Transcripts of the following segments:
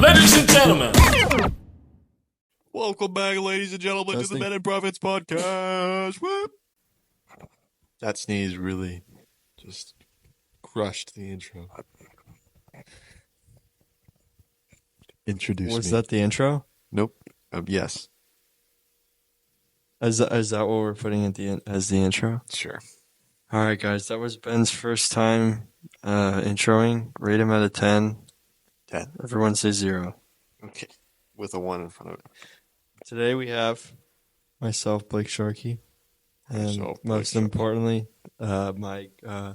Ladies and gentlemen. Welcome back, ladies and gentlemen, to the Men and Profits podcast. Whoop. That sneeze really just crushed the intro. Introduce me. Was that the intro? Nope. Yes. Is that what we're putting at the as the intro? Sure. All right, guys. That was Ben's first time introing. Rate him out of 10. 10. Everyone say 0. Okay. With a 1 in front of it. Today we have myself, Blake Sharkeyy, and most importantly, my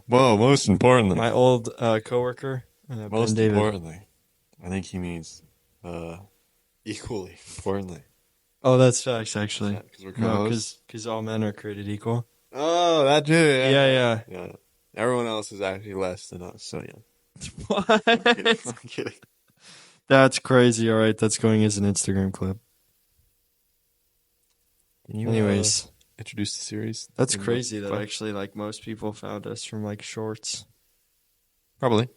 most importantly, my old coworker, most Ben.ddavid. importantly, I think he means equally importantly. Oh, that's facts, actually. Because we're co-hosts. Because all men are created equal. Oh, that too. Yeah. Everyone else is actually less than us. So yeah. What? I'm kidding. That's crazy. All right, that's going as an Instagram clip. Can you, anyways, introduce the series? That's crazy that actually, like, most people found us from, like, shorts. Probably.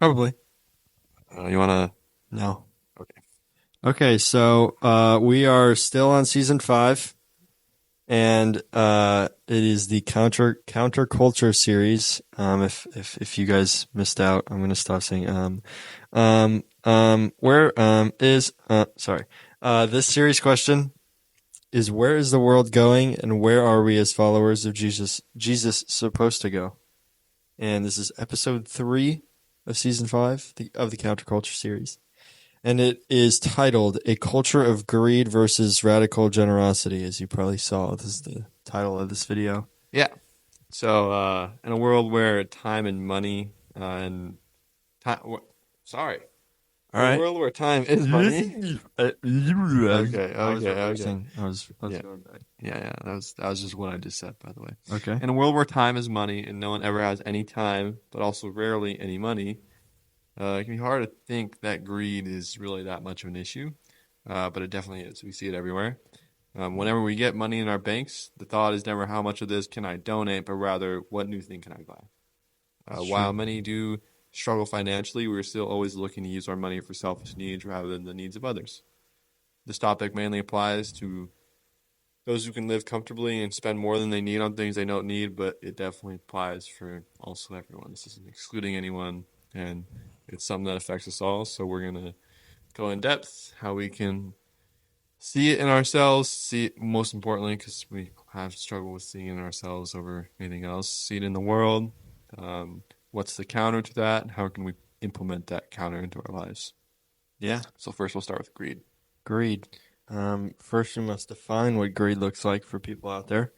You want to? No. Okay. Okay, so we are still on season 5, and it is the counterculture series. If you guys missed out, I'm gonna stop saying this series question is, where is the world going, and where are we as followers of Jesus supposed to go? And this is episode 3 of season 5 of the counterculture series. And it is titled A Culture of Greed versus Radical Generosity, as you probably saw. This is the title of this video. Yeah. So, in a world where time and money All right. A world where time is money. Okay. I was going back. Yeah. That was just what I just said, by the way. Okay. In a world where time is money and no one ever has any time, but also rarely any money, it can be hard to think that greed is really that much of an issue, but it definitely is. We see it everywhere. Whenever we get money in our banks, the thought is never how much of this can I donate, but rather what new thing can I buy. While many do struggle financially, we're still always looking to use our money for selfish needs rather than the needs of others. This topic mainly applies to those who can live comfortably and spend more than they need on things they don't need, but it definitely applies for also everyone. This isn't excluding anyone, and it's something that affects us all. So we're going to go in depth how we can see it in ourselves, see it most importantly, because we have struggled with seeing it in ourselves over anything else, see it in the world. What's the counter to that, and how can we implement that counter into our lives? Yeah. So first we'll start with greed. Greed. First, we must define what greed looks like for people out there.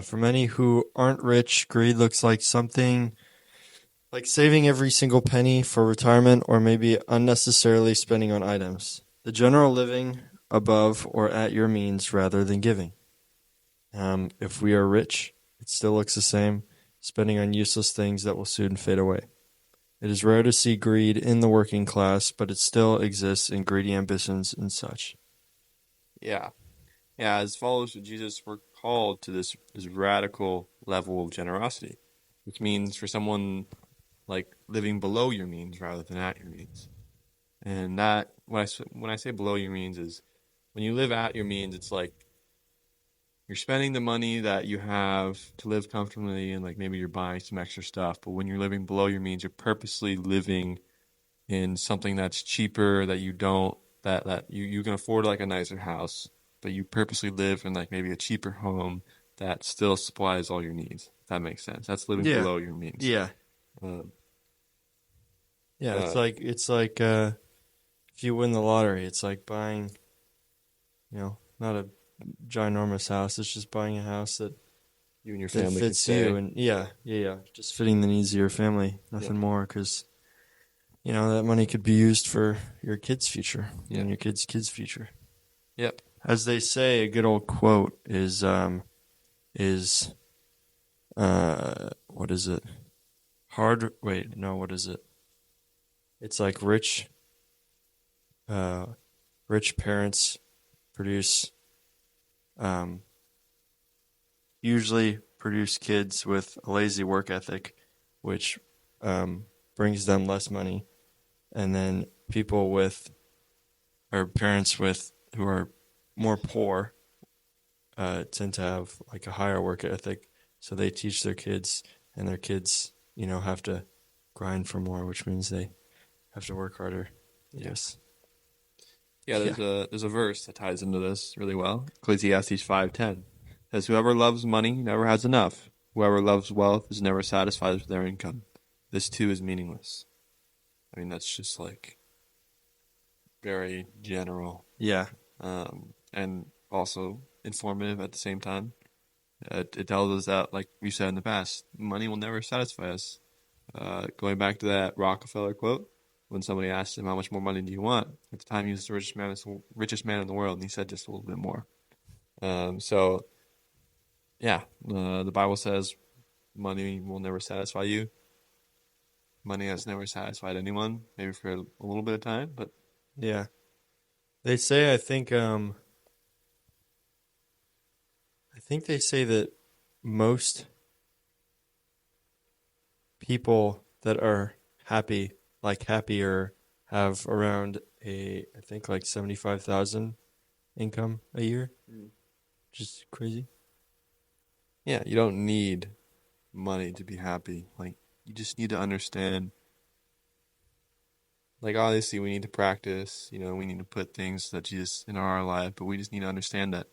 For many who aren't rich, greed looks like something like saving every single penny for retirement, or maybe unnecessarily spending on items. The general living above or at your means rather than giving. If we are rich, it still looks the same, spending on useless things that will soon fade away. It is rare to see greed in the working class, but it still exists in greedy ambitions and such. Yeah, as followers of Jesus, we're called to this radical level of generosity, which means for someone like living below your means rather than at your means. And that, when I say below your means, is when you live at your means, it's like you're spending the money that you have to live comfortably, and like maybe you're buying some extra stuff. But when you're living below your means, you're purposely living in something that's cheaper, that you can afford, like a nicer house, but you purposely live in like maybe a cheaper home that still supplies all your needs. If that makes sense. That's living below your means. Yeah. It's like if you win the lottery, it's like buying, not a ginormous house. It's just buying a house that you and your family fits you, and just fitting the needs of your family, nothing more, because that money could be used for your kids' future and your kids' kids' future. Yep. As they say, a good old quote is what is it? What is it? It's like rich parents usually produce kids with a lazy work ethic, which brings them less money, and then people with or parents with who are more poor tend to have like a higher work ethic, so they teach their kids, and their kids, have to grind for more, which means they have to work harder. Yeah. Yes. Yeah, Yeah. there's a verse that ties into this really well. Ecclesiastes 5:10 says, "Whoever loves money never has enough. Whoever loves wealth is never satisfied with their income. This too is meaningless." I mean, that's just like very general, Yeah. and also informative at the same time. It tells us that, like we said in the past, money will never satisfy us. Going back to that Rockefeller quote, when somebody asked him how much more money do you want, at the time he was the richest man in the world, and he said just a little bit more. So yeah, the Bible says money will never satisfy you. Money has never satisfied anyone, maybe for a little bit of time, but Yeah. They say, I think they say that most people that are happy, like happier, have around I think like 75,000 income a year. Just crazy. yeah, you don't need money to be happy. Like, you just need to understand. Like, obviously, we need to practice. We need to put things that Jesus in our life, but we just need to understand that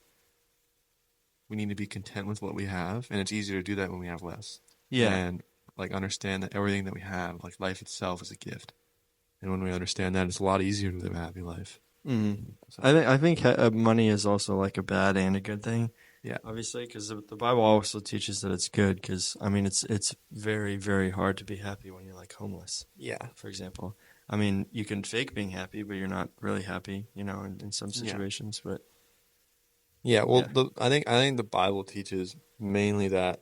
we need to be content with what we have, and it's easier to do that when we have less. Yeah. And like understand that everything that we have, like life itself, is a gift. And when we understand that, it's a lot easier to live a happy life. Mm. So I think money is also like a bad and a good thing, yeah, obviously, because the Bible also teaches that it's good. Because I mean, it's very very hard to be happy when you're like homeless, yeah, for example. I mean, you can fake being happy, but you're not really happy, in some yeah, situations. But yeah. Well, yeah, I think the Bible teaches mainly that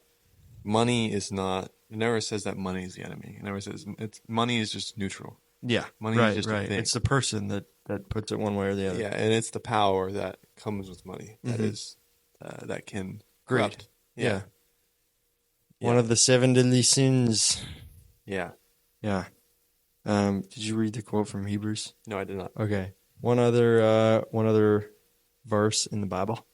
money is not. It never says that money is the enemy. It never says it's money is just neutral. yeah, Money is right, just a right. thing. It's the person that puts it one way or the other. Yeah, and it's the power that comes with money that Mm-hmm. is that can Greed. corrupt. Yeah, Yeah, one yeah, of the seven deadly sins. yeah. Yeah. Did you read the quote from Hebrews? No, I did not. Okay. One other verse in the Bible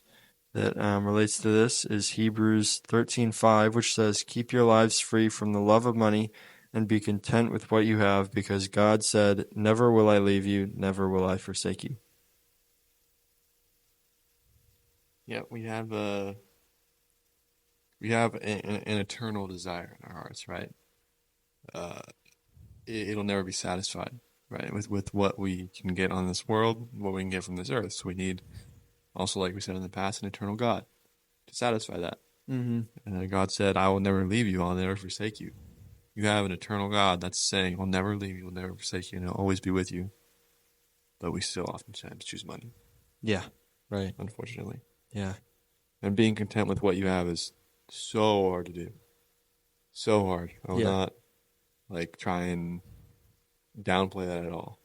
that relates to this is Hebrews 13:5, which says, "Keep your lives free from the love of money and be content with what you have, because God said, 'Never will I leave you, never will I forsake you.'" Yeah, we have an eternal desire in our hearts, right? Uh, it'll never be satisfied, right? With what we can get on this world, what we can get from this earth. So we need also, like we said in the past, an eternal God to satisfy that. Mm-hmm. And God said, "I will never leave you. I'll never forsake you." You have an eternal God that's saying, "I'll never leave you. I'll never forsake you, and I'll always be with you." But we still oftentimes choose money, Yeah. Right. unfortunately. Yeah. And being content with what you have is so hard to do. So hard. I will Yeah. not like try and downplay that at all.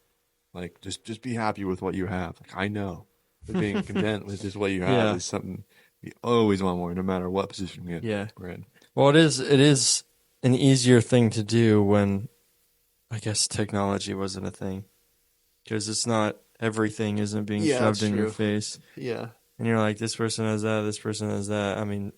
Like just be happy with what you have. Like I know, but being content with just what you have Yeah. is something we always want more, no matter what position Yeah. we're in. Well, it is an easier thing to do when I guess technology wasn't a thing, because it's not everything isn't being Yeah, shoved that's in your true. face, Yeah, and you're like, this person has that, this person has that. I mean,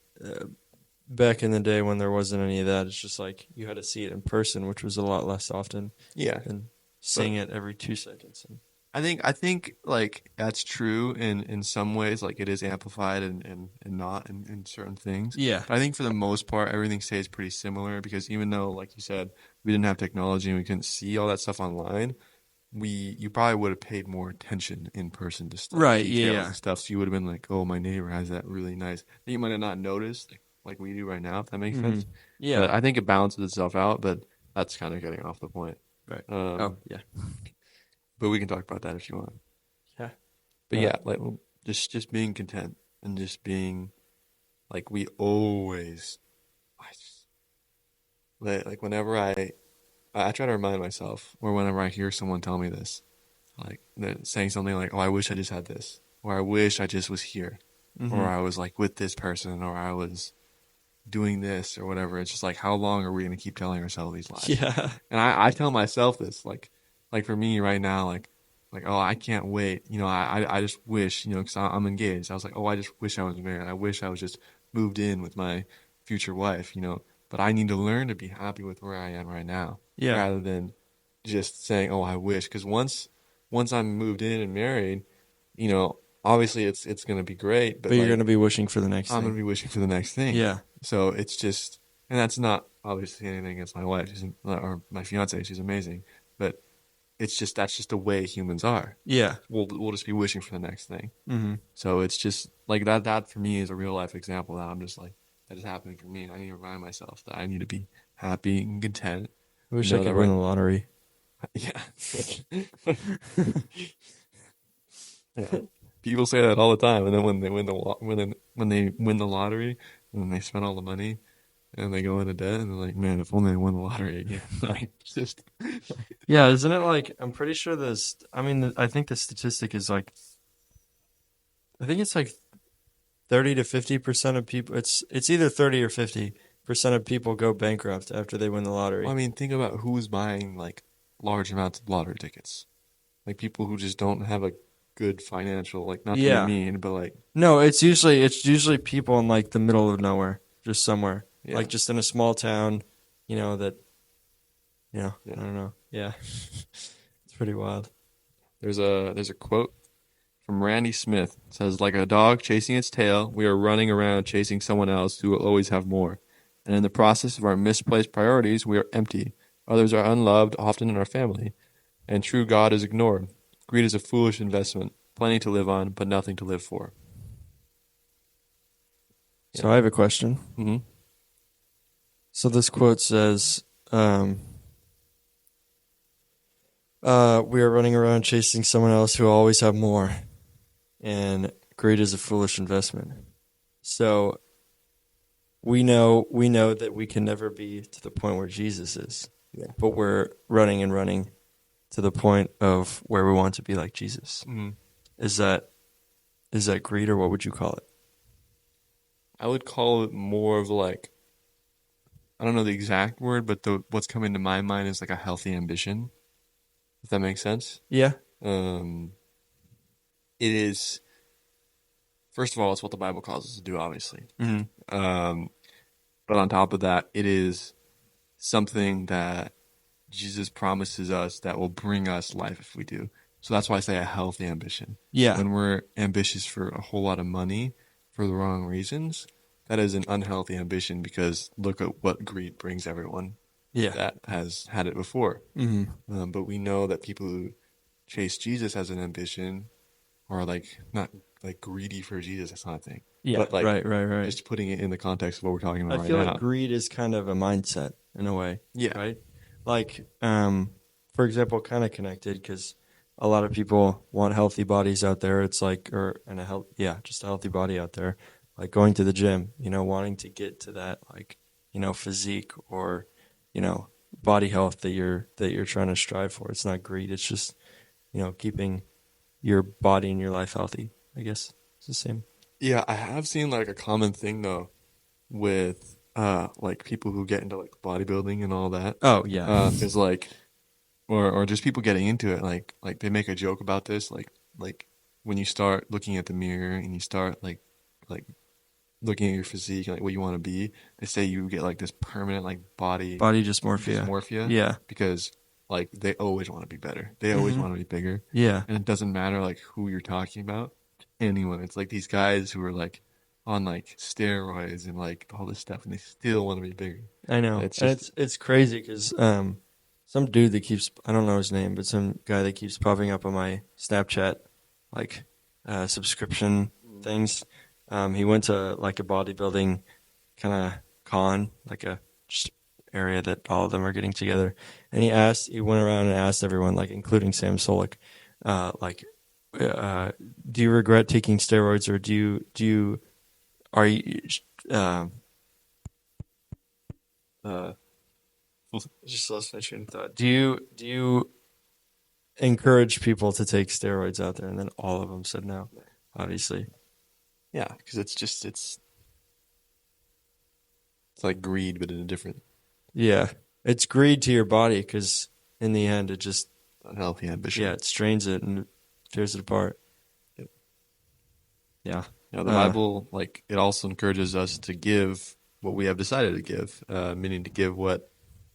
back in the day when there wasn't any of that, it's just like you had to see it in person, which was a lot less often yeah. than But seeing it every 2 seconds. I think like that's true in some ways. Like it is amplified and not in certain things. Yeah. But I think for the most part, everything stays pretty similar because even though, like you said, we didn't have technology and we couldn't see all that stuff online, you probably would have paid more attention in person to stuff, Right. details Yeah. and stuff. So you would have been like, "Oh, my neighbor has that really nice." That you might have not noticed, like we do right now, if that makes Mm-hmm. sense. But Yeah. I think it balances itself out. But that's kind of getting off the point. Right. Oh, Um, yeah. but we can talk about that if you want. Yeah. But Uh, yeah, like just being content and just being like we always, like whenever I try to remind myself, or whenever I hear someone tell me this, like they're saying something like, "Oh, I wish I just had this," or "I wish I just was here," or mm-hmm. "I was like with this person," or "I was doing this," or whatever. It's just like, how long are we going to keep telling ourselves these lies? Yeah. And I tell myself this, like, like for me right now, like oh, I can't wait. I just wish, because I'm engaged. I was like, oh, I just wish I was married. I wish I was just moved in with my future wife. But I need to learn to be happy with where I am right now, Yeah. rather than just saying, oh, I wish. Because once I'm moved in and married, you know, obviously it's gonna be great, But but you're gonna like be wishing for the next I'm gonna thing. be wishing for the next thing. Yeah. So it's just, and that's not obviously anything against my wife, or my fiance. She's amazing, but it's just that's just the way humans are. Yeah. We'll just be wishing for the next thing. Mm-hmm. So it's just like that. That for me is a real life example that I'm just like that is happening for me. I need to remind myself that I need to be happy and content I and wish I know could that win right. the lottery. Yeah. Yeah. People say that all the time, and then when they win the when they win the lottery and then they spend all the money and they go into debt and they're like, man, if only I won the lottery again. Like, just Yeah, isn't it like I'm pretty sure this. I mean, I think the statistic is like I think it's like 30 to 50% of people. It's either 30 or 50% of people go bankrupt after they win the well, I lottery. mean, think about who's buying like large amounts of lottery tickets. Like people who just don't have a good financial, like not to be Yeah. mean, but like No, it's usually people in like the middle of nowhere, just somewhere, yeah, like just in a small town, that I yeah. don't know. Yeah, it's pretty wild. There's a quote from Randy Smith. It says, like a dog chasing its tail, we are running around chasing someone else who will always have more. And in the process of our misplaced priorities, we are empty. Others are unloved, often in our family. And true God is ignored. Greed is a foolish investment, plenty to live on, but nothing to live for. So Yeah. I have a question. Hmm. So this quote says, "We are running around chasing someone else who will always have more, and greed is a foolish investment." So we know that we can never be to the point where Jesus is, Yeah. but we're running and running to the point of where we want to be like Jesus. Hmm. Is that is that greed, or what would you call it? I would call it more of like, I don't know the exact word, but what's coming to my mind is like a healthy ambition, if that makes sense. Yeah. Um, it is, first of all, it's what the Bible calls us to do, obviously. Hmm. Um, but on top of that, it is something that Jesus promises us that will bring us life if we do. So that's why I say a healthy ambition. Yeah. When we're ambitious for a whole lot of money for the wrong reasons, that is an unhealthy ambition because look at what greed brings everyone Yeah. that has had it before. Hmm. But we know that people who chase Jesus as an ambition are like not like greedy for Jesus. That's not a thing. Yeah. But like Right. Right. Right. just putting it in the context of what we're talking I about right feel like now. greed is kind of a mindset in a way, Yeah. right? Like, for example, kind of connected because a lot of people want healthy bodies out there. It's like, or and a health, yeah, just a healthy body out there. Like going to the gym, wanting to get to that, like, physique or, you know, body health that you're trying to strive for. It's not greed. It's just, keeping your body and your life healthy. I guess it's the same. Yeah, I have seen like a common thing though with like people who get into like bodybuilding and all that. Oh yeah. Is like or just people getting into it like they make a joke about this like when you start looking at the mirror and you start like looking at your physique and like what you want to be, they say you get like this permanent like body Body dysmorphia. dysmorphia Yeah. because like they always want to be better. They always Hmm. want to be bigger. Yeah. And it doesn't matter like who you're talking about. Anyone. It's like these guys who are like on like steroids and like all this stuff and they still want to be bigger. I know, It's and just it's crazy because some dude that keeps I don't know his name, but some guy that keeps popping up on my Snapchat like subscription things. He went to like a bodybuilding kind of con, like a just area that all of them are getting together, and he went around and asked everyone, like including Sam Solik, like, uh, do you regret taking steroids, or do you are you uh, uh, just lost my train of thought. Do you encourage people to take steroids out there? And then all of them said no, obviously. yeah, because it's like greed but in a different Yeah, it's greed to your body because in the end, it just unhealthy Yeah, ambition. it strains it and tears it apart. Yep. Yeah. The Uh, Bible, like, it also encourages us to give what we have decided to give, meaning to give what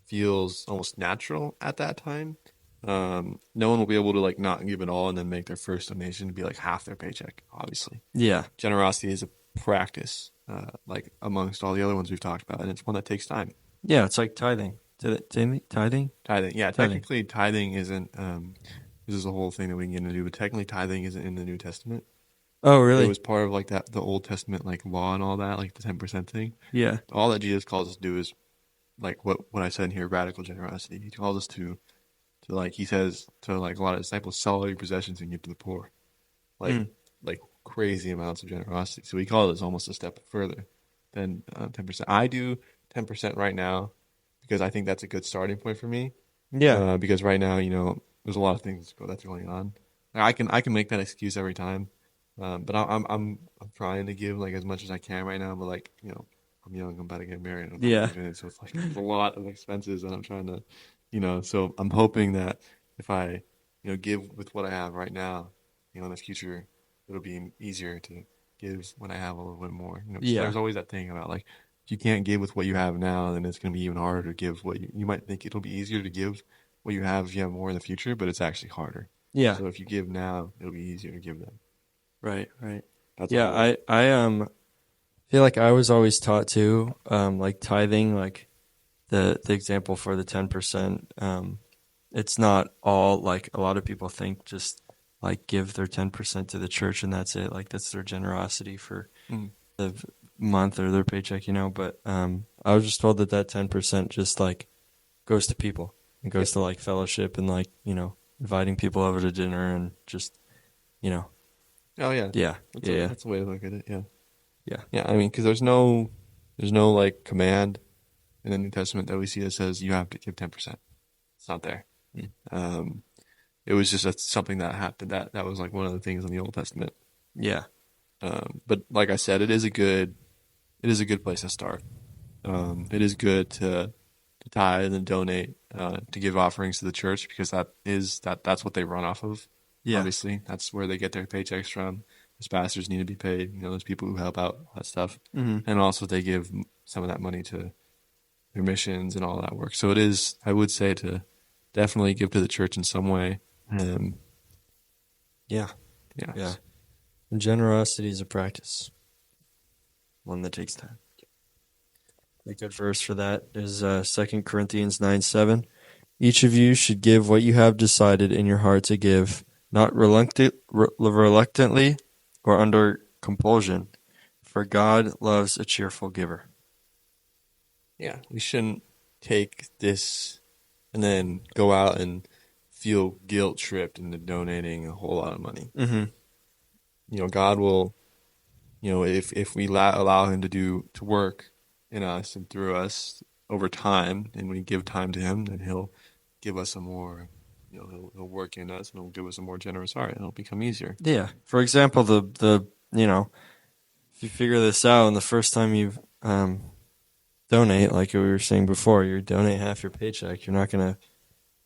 feels almost natural at that time. No one will be able to like not give it all and then make their first donation be like half their paycheck, obviously. yeah. Generosity is a practice, like amongst all the other ones we've talked about, and it's one that takes time. Yeah, it's like tithing. Tithing? Tithing, yeah, Tithing. technically tithing isn't. This is a whole thing that we can get into, but technically tithing isn't in the New Testament. Oh, It really? was part of like that the Old Testament like law and all that, like the 10% thing. Yeah. All that Jesus calls us to do is like what I said in here, radical generosity. He calls us to like he says to like a lot of disciples, sell all your possessions and give to the poor. Like Mm. like crazy amounts of generosity. So he calls us almost a step further than 10%. I do 10% right now because I think that's a good starting point for me. Yeah. Because right now, there's a lot of things that's going on. I can make that excuse every time, but I'm trying to give like as much as I can right now. But like I'm young, I'm about to get married in a couple Yeah. of minutes, so it's like there's a lot of expenses, and I'm trying to, so I'm hoping that if I give with what I have right now, in the future it'll be easier to give when I have a little bit more. 'Cause Yeah. there's always that thing about like if you can't give with what you have now, then it's going to be even harder to give what you might think it'll be easier to give what you have if you have more in the future, but it's actually harder. Yeah. So if you give now, it'll be easier to give them. Right. Right. That's a Yeah. whole. I feel like I was always taught to like tithing, like the example for the 10%. It's not all like a lot of people think just like give their 10% to the church and that's it. Like that's their generosity for Mm, the month or their paycheck, But I was just told that that 10% just like goes to people and goes yep. to like fellowship and like inviting people over to dinner and just you know Oh yeah, yeah that's yeah a yeah that's a way to look at it. Yeah, yeah yeah. I mean, because there's no like command in the New Testament that we see that says you have to give 10%. It's not there. mm, Um, it was just something that happened. That was like one of the things in the Old Testament. yeah But like I said, it is a good place to start. It is good to tithe and donate, to give offerings to the church because that's what they run off of. yeah Obviously, that's where they get their paychecks from. Those pastors need to be paid. Those people who help out, all that stuff, hmm and also they give some of that money to their missions and all that work. So it is, I would say, to definitely give to the church in some way. yeah Yeah. yeah. And generosity is a practice, one that takes time. A good verse for that is 2 Corinthians 9:7. Each of you should give what you have decided in your heart to give, not reluctantly or under compulsion, for God loves a cheerful giver. Yeah, we shouldn't take this and then go out and feel guilt tripped into donating a whole lot of money. Mm-hmm. God will, if we allow Him to work in us and through us over time, and we give time to Him, then He'll give us a more, He'll work in us and He'll give us a more generous heart, and it'll become easier. Yeah. For example, the if you figure this out, and the first time you donate, like we were saying before, you donate half your paycheck. You're not gonna,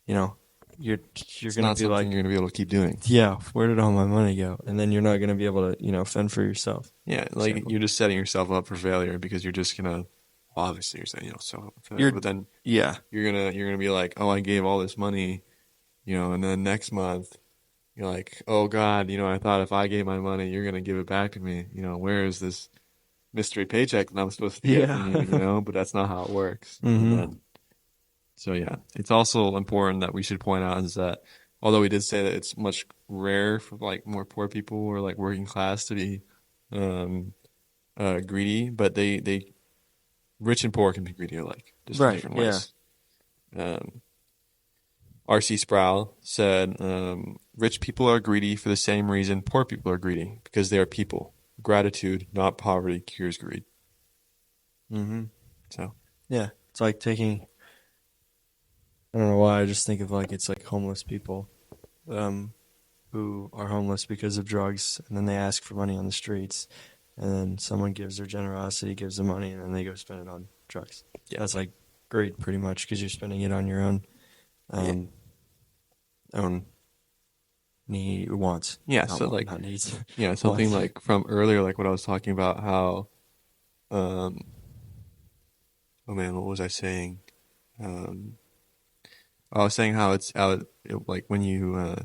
you know, you're you're It's gonna not be something like, you're going to be able to keep doing. yeah, where did all my money go? And then you're not gonna be able to, fend for yourself. Yeah, For like example, you're just setting yourself up for failure because you're just gonna, well, obviously you're saying, so failure, you're but then yeah you're gonna be like, oh, I gave all this money, and then next month you're like, oh God, I thought if I gave my money, you're gonna give it back to me. Where is this mystery paycheck that I'm supposed to get from you? yeah. But that's not how it works. And Mm-hmm. then, so yeah, it's also important that we should point out is that although we did say that it's much rare for like more poor people or like working class to be um, greedy, but they rich and poor can be greedy alike, just in Right. different Yeah. ways. Um, R.C. Sproul said, rich people are greedy for the same reason poor people are greedy, because they are people. Gratitude, not poverty, cures greed. Mm-hmm. So, Yeah. It's like taking. I don't know why. I just think of like it's like homeless people, um, who are homeless because of drugs, and then they ask for money on the streets, and then someone gives their generosity, gives them money, and then they go spend it on drugs. yeah, That's like greed, pretty much, because you're spending it on your own. yeah, Um, own wants. Yeah, Not so like not needs. yeah, something Wants. like from earlier, like what I was talking about, how um oh man, what was I saying? Um I was saying how like when you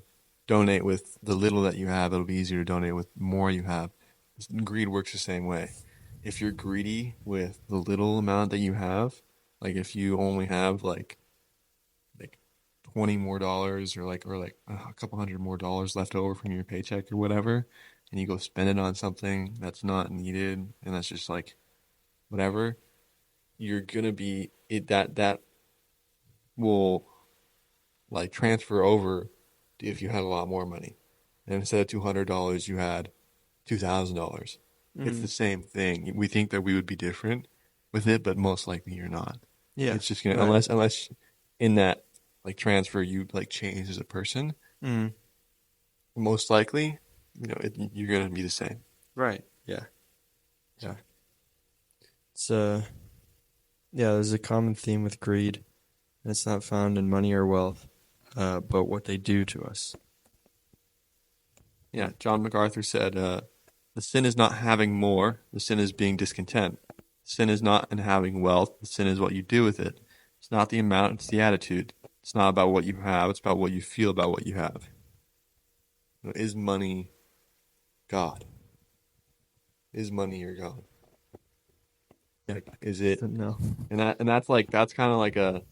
donate with the little that you have, it'll be easier to donate with more you have. Greed works the same way. If you're greedy with the little amount that you have, like if you only have like $20 more or like a couple hundred more dollars left over from your paycheck or whatever, and you go spend it on something that's not needed and that's just like whatever, you're gonna be it that will like transfer over if you had a lot more money. And instead of $200, you had $2,000. It's the Mm. same thing. We think that we would be different with it, but most likely you're not. Yeah. It's just gonna Right. unless in that like transfer you like change as a person. Mm. Most likely, you're gonna be the same. Right. Yeah. So Yeah. It's yeah, there's a common theme with greed, and it's not found in money or wealth, but what they do to us. yeah, John MacArthur said, "The sin is not having more. The sin is being discontent. Sin is not in having wealth. The sin is what you do with it. It's not the amount. It's the attitude. It's not about what you have. It's about what you feel about what you have. Is money God? Is money your God? Yeah. Like, is it? No. And that's kind of like a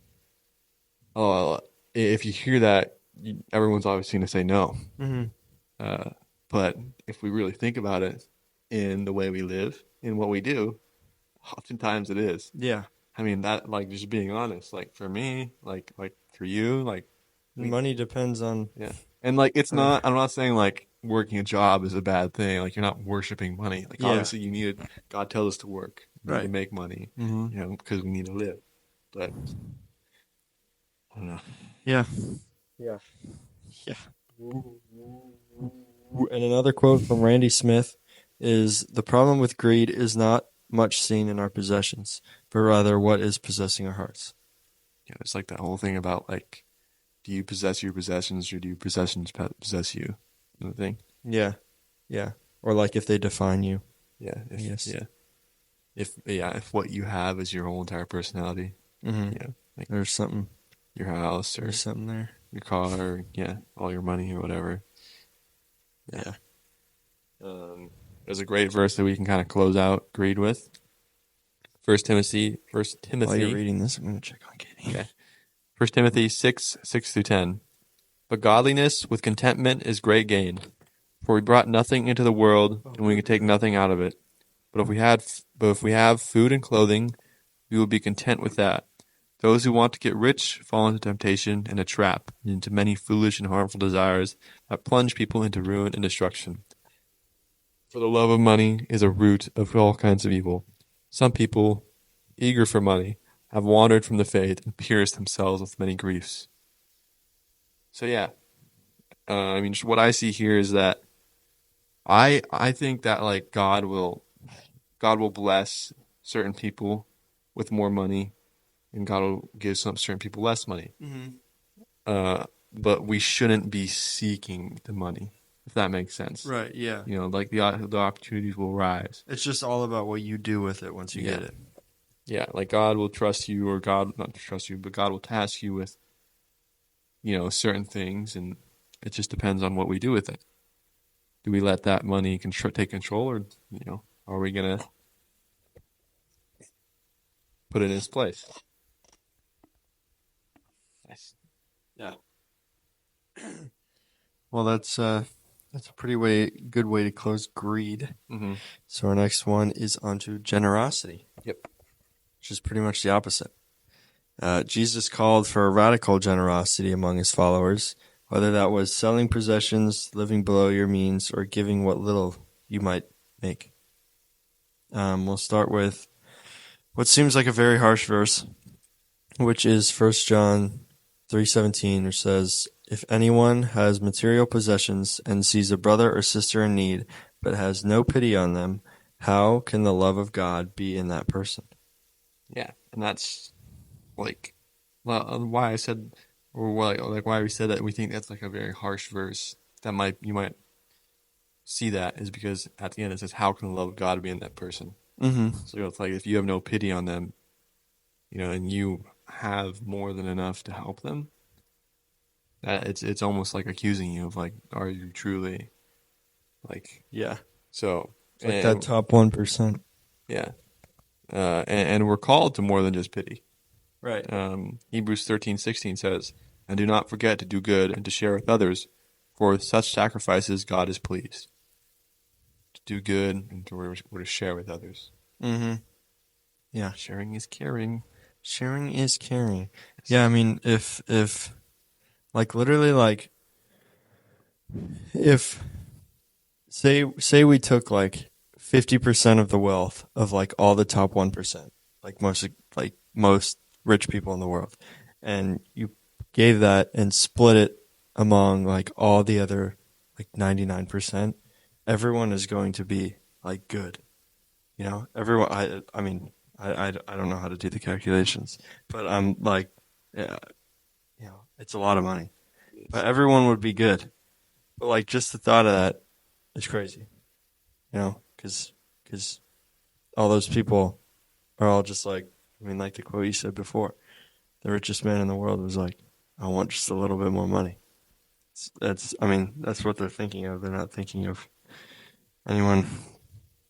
oh, if you hear that, everyone's obviously gonna say no. Mm-hmm. Uh, but if we really think about it, in the way we live, in what we do, oftentimes it is. Yeah. I mean that like just being honest, like for me, like for you, like we Money depends on. yeah. And like it's Uh, not I'm not saying like working a job is a bad thing. Like you're not worshiping money. Like yeah. obviously you need it. God tells us to work. We need to Right. make money, Mm-hmm. because we need to live. But I don't know. Yeah. Yeah. Yeah. And another quote from Randy Smith is the problem with greed is not much seen in our possessions, but rather what is possessing our hearts. Yeah, it's like that whole thing about like, do you possess your possessions or do your possessions possess you? The thing. Yeah. Yeah. Or like if they define you. Yeah. Yes. If what you have is your whole entire personality. Mm-hmm. Yeah. Like There's something. your house There's or something there. your car or yeah, all your money or whatever. Yeah. Yeah. There's a great verse that we can kind of close out greed with. First Timothy, First While you're Timothy. reading this, I'm gonna check on Katie. Okay. First Timothy 6:6 through 10. But godliness with contentment is great gain. For we brought nothing into the world, and we can take nothing out of it. But if we have food and clothing, we will be content with that. Those who want to get rich fall into temptation and a trap, and into many foolish and harmful desires that plunge people into ruin and destruction. For the love of money is a root of all kinds of evil. Some people, eager for money, have wandered from the faith and pierced themselves with many griefs. So yeah, I mean, just what I see here is that I think that like God will bless certain people with more money, and God will give some certain people less money. Mm-hmm. But we shouldn't be seeking the money, if that makes sense. Right. Yeah. Like the opportunities will rise. It's just all about what you do with it once you Yeah, get it. yeah. Like God will trust you, or God not trust you, but God will task you with certain things, and it just depends on what we do with it. Do we let that money take control, or are we gonna put it in its place? Nice. Yeah. Well, that's a pretty good way to close greed. Mm-hmm. So our next one is onto generosity, Yep. which is pretty much the opposite. Jesus called for a radical generosity among his followers, whether that was selling possessions, living below your means, or giving what little you might make. We'll start with what seems like a very harsh verse, which is 1 John 3:17, which says, "If anyone has material possessions and sees a brother or sister in need, but has no pity on them, how can the love of God be in that person?" Yeah, and that's like, well, why I said or like why we said that we think that's like a very harsh verse. That might you might see that is because at the end it says, "How can the love of God be in that person?" Mm-hmm. So it's like if you have no pity on them, and you have more than enough to help them, that it's almost like accusing you of like, are you truly like Yeah. so? It's like that And top 1%. yeah, and we're called to more than just pity. Right. Hebrews 13:16 says, "And do not forget to do good and to share with others, for with such sacrifices God is pleased." To do good and to share with others. Mm-hmm. Yeah. Sharing is caring. Sharing is caring. Yeah, I mean, if like literally like if say we took like 50% of the wealth of like all the top 1%, like most rich people in the world, and you gave that and split it among like all the other like 99%, everyone is going to be like good. Everyone. I mean, I don't know how to do the calculations, but I'm like, yeah, it's a lot of money. But everyone would be good. But like just the thought of that is crazy. Because all those people are all just like, I mean, like the quote you said before, the richest man in the world was like, I want just a little bit more money. I mean, that's what they're thinking of. They're not thinking of anyone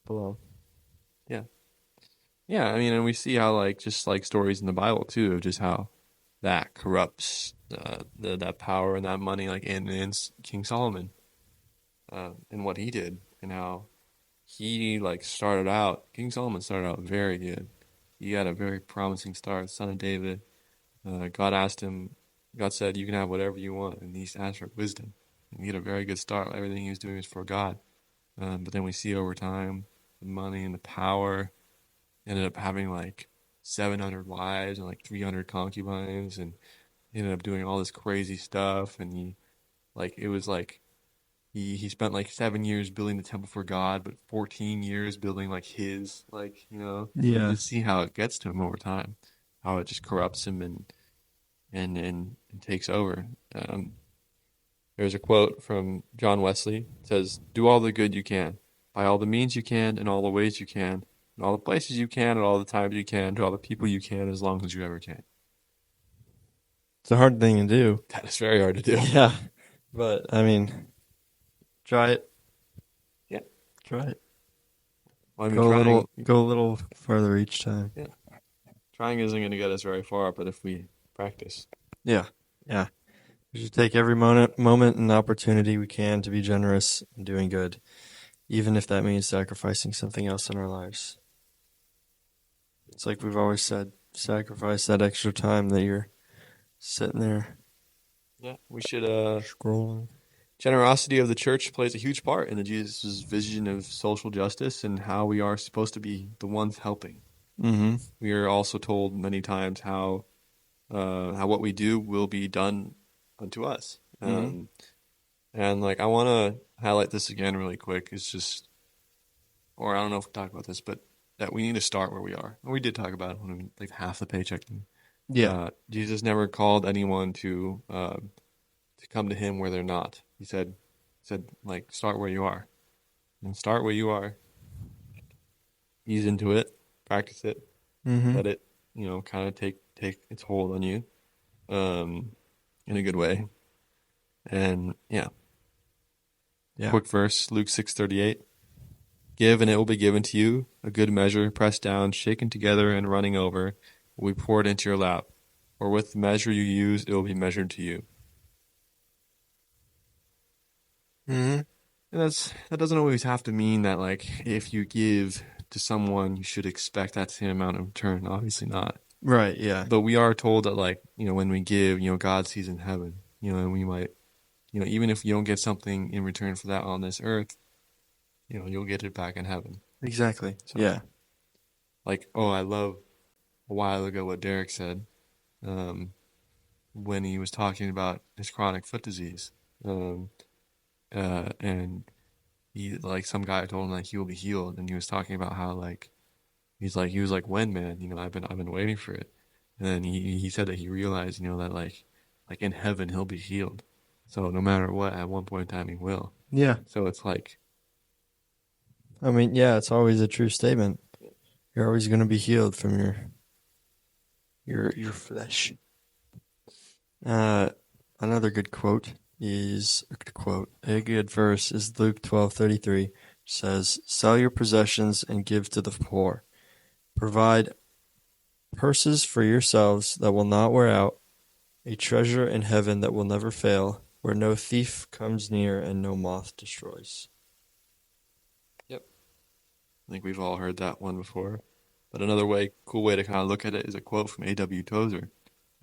below. Yeah. Yeah, I mean, and we see how like just like stories in the Bible too of just how that corrupts that power and that money like in King Solomon and what he did and how he like started out King Solomon started out very good. He had a very promising start, son of David. God asked him, God said, "You can have whatever you want," and he asked for wisdom. And he had a very good start. Everything he was doing was for God. But then we see over time the money and the power ended up having like 700 wives and like 300 concubines, and he ended up doing all this crazy stuff. And it was like he spent like 7 years building the temple for God, but 14 years building like his you Yeah. just see how it gets to him over time, how it just corrupts him and takes over. There's a quote from John Wesley. It says, "Do all the good you can, by all the means you can, in all the ways you can, in all the places you can, at all the times you can, to all the people you can, as long as you ever can." It's a hard thing to do. That is very hard to do. Yeah. But I mean, try it. Yeah. Try it. Well, I mean, trying, Go a little further each time. yeah, trying isn't going to get us very far, but if we practice, Yeah. Yeah. We should take every moment and opportunity we can to be generous and doing good, even if that means sacrificing something else in our lives. It's like we've always said, sacrifice that extra time that you're sitting there yeah, we should. scrolling. Generosity of the church plays a huge part in the Jesus' vision of social justice and how we are supposed to be the ones helping. Mm-hmm. We are also told many times how what we do will be done unto us. Mm-hmm. And like I want to highlight this again really quick. It's just, or I don't know if we talked about this, but that we need to start where we are. And we did talk about it when we like half the paycheck thing. Yeah. Jesus never called anyone to come to him where they're not. He said like start where you are, and start where you are. Ease into it, practice it, Mm-hmm. let it kind of take its hold on you, um, in a good way. And yeah, Yeah. quick verse, Luke 6:38. Give and it will be given to you, a good measure, pressed down, shaken together, and running over, will be poured into your lap. Or with the measure you use, it will be measured to you. Mm-hmm. And that doesn't always have to mean that like if you give to someone, you should expect that same amount of return. Obviously not. Right. Yeah. But we are told that like, when we give, God sees in heaven. And we might, even if you don't get something in return for that on this earth, you'll get it back in heaven. Exactly. So Yeah. like, oh, I love a while ago what Derek said, um, when he was talking about his chronic foot disease. Um, and he like some guy told him like he will be healed, and he was talking about how like he was like when man, I've been waiting for it, and then he said that he realized that like like in heaven he'll be healed. So no matter what, at one point in time he will. Yeah. So it's like, I mean, yeah, it's always a true statement. You're always going to be healed from your flesh. Another good quote a good verse is Luke 12:33 says, "Sell your possessions and give to the poor. Provide purses for yourselves that will not wear out, a treasure in heaven that will never fail, where no thief comes near and no moth destroys." yep, I think we've all heard that one before. But another cool way to kind of look at it is a quote from A.W. Tozer.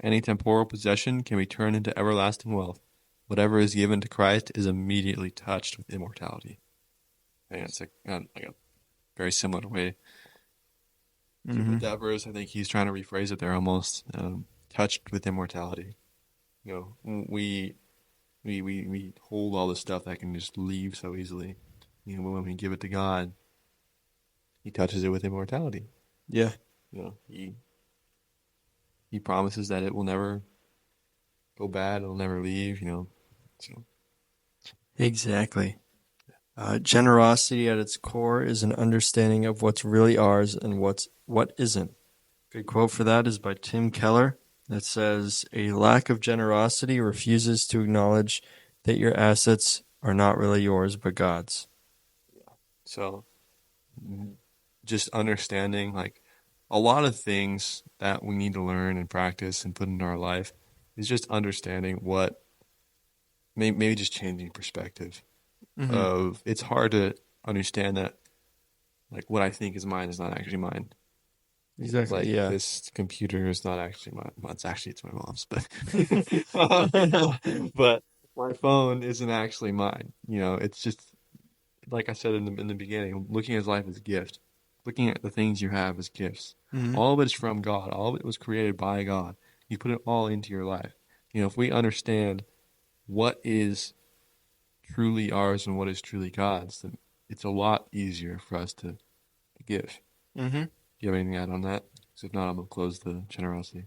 Any temporal possession can be turned into everlasting wealth. Whatever is given to Christ is immediately touched with immortality. I think it's like a very similar way to put Mm-hmm. that verse. I think he's trying to rephrase it there almost. Touched with immortality. We hold all this stuff that can just leave so easily. But when we give it to God, He touches it with immortality. Yeah. He promises that it will never go bad. It'll never leave. So Exactly. Generosity at its core is an understanding of what's really ours and what isn't. Good quote for that is by Tim Keller that says, "A lack of generosity refuses to acknowledge that your assets are not really yours but God's." so just understanding like a lot of things that we need to learn and practice and put into our life is just understanding what maybe just changing perspective Mm-hmm. of it's hard to understand that like what I think is mine is not actually mine. Exactly. Like Yeah. this computer is not actually mine. Well, it's my mom's, but but my phone isn't actually mine. It's just like I said in the beginning, looking at life as a gift, looking at the things you have as gifts. Mm-hmm. All of it is from God. All of it was created by God. You put it all into your life. If we understand what is truly ours and what is truly God's, then it's a lot easier for us to give. Mm-hmm. Do you have anything to add on that? Because if not, I'm gonna close the generosity.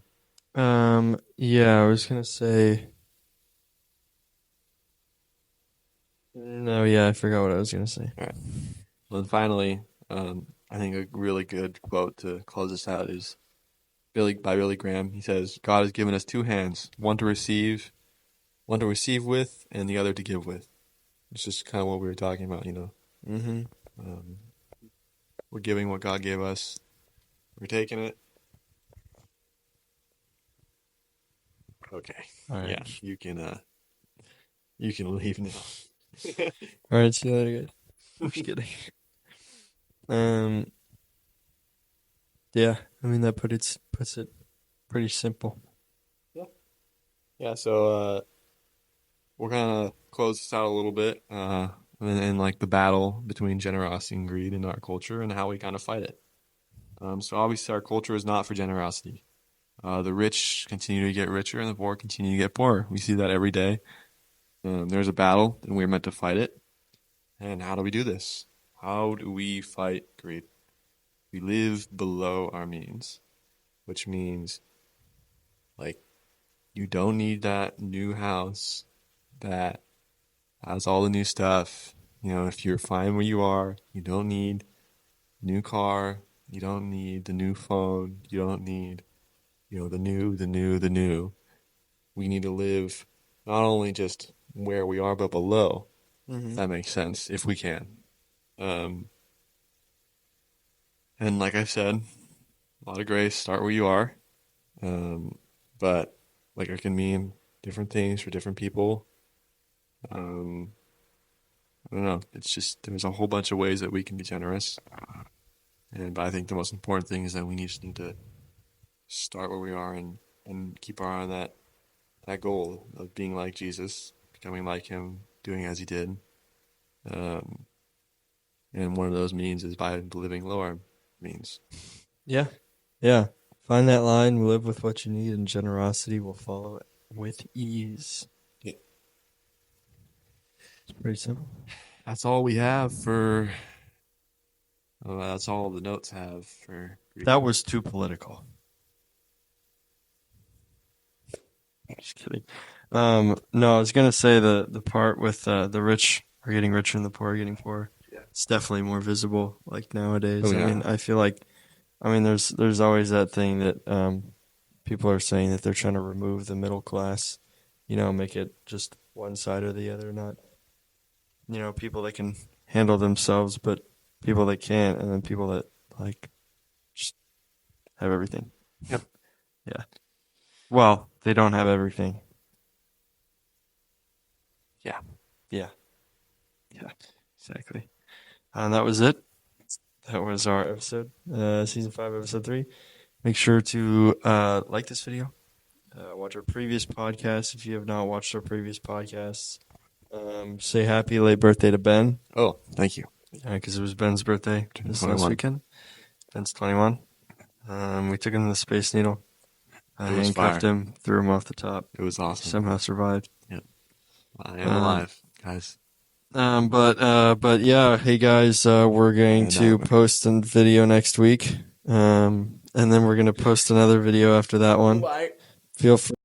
Yeah, I was gonna say. No, yeah, I forgot what I was gonna say. All right. Well, then finally, I think a really good quote to close this out is Billy Graham. He says, "God has given us two hands, one to receive with, and the other to give with." It's just kind of what we were talking about. Mm-hmm. Um, we're giving what God gave us. We're taking it. Okay. All right. Yeah, you can leave now. All right. See you later, guys. I'm just kidding. Um. Yeah. I mean that puts it pretty simple. Yeah. Yeah. So we're gonna close this out a little bit. And like the battle between generosity and greed in our culture and how we kind of fight it. So obviously our culture is not for generosity. The rich continue to get richer and the poor continue to get poorer. We see that every day. There's a battle and we're meant to fight it. And how do we do this? How do we fight greed? We live below our means, which means like you don't need that new house that has all the new stuff. If you're fine where you are, you don't need new car, you don't need the new phone, you don't need, the new. We need to live not only just where we are, but below, if Mm-hmm. that makes sense, if we can. Um, and like I said, a lot of grace, start where you are. Um, but like it can mean different things for different people. Um, I don't know. It's just there's a whole bunch of ways that we can be generous. But I think the most important thing is that we just need to start where we are and keep our eye on that goal of being like Jesus, becoming like him, doing as he did. Um, and one of those means is by living lower means. Yeah. Yeah. Find that line, live with what you need, and generosity will follow it with ease. Yeah. It's pretty simple. That's all we have for. That's all the notes have for. That was too political. Just kidding. No, I was gonna say the part with the rich are getting richer and the poor are getting poorer. Yeah. It's definitely more visible like nowadays. Oh I mean, yeah. I feel like, I mean, there's always that thing that people are saying that they're trying to remove the middle class, make it just one side or the other, not people that can handle themselves, but people that can't, and then people that like just have everything. Yep. Yeah. Well, they don't have everything. Yeah. Yeah. Yeah. Exactly. And that was it. That was our episode, season 5, episode 3. Make sure to like this video. Watch our previous podcast if you have not watched our previous podcasts. Say happy late birthday to Ben, Oh, thank you. because it was Ben's birthday this last 21. weekend. Ben's 21. We took him to the Space Needle. It was Handcuffed fire. him, threw him off the top. It was awesome. Somehow survived. Yep. I am Um, alive, guys. but yeah, hey guys, we're going And, to post a video next week. And then we're going to post another video after that one. Feel free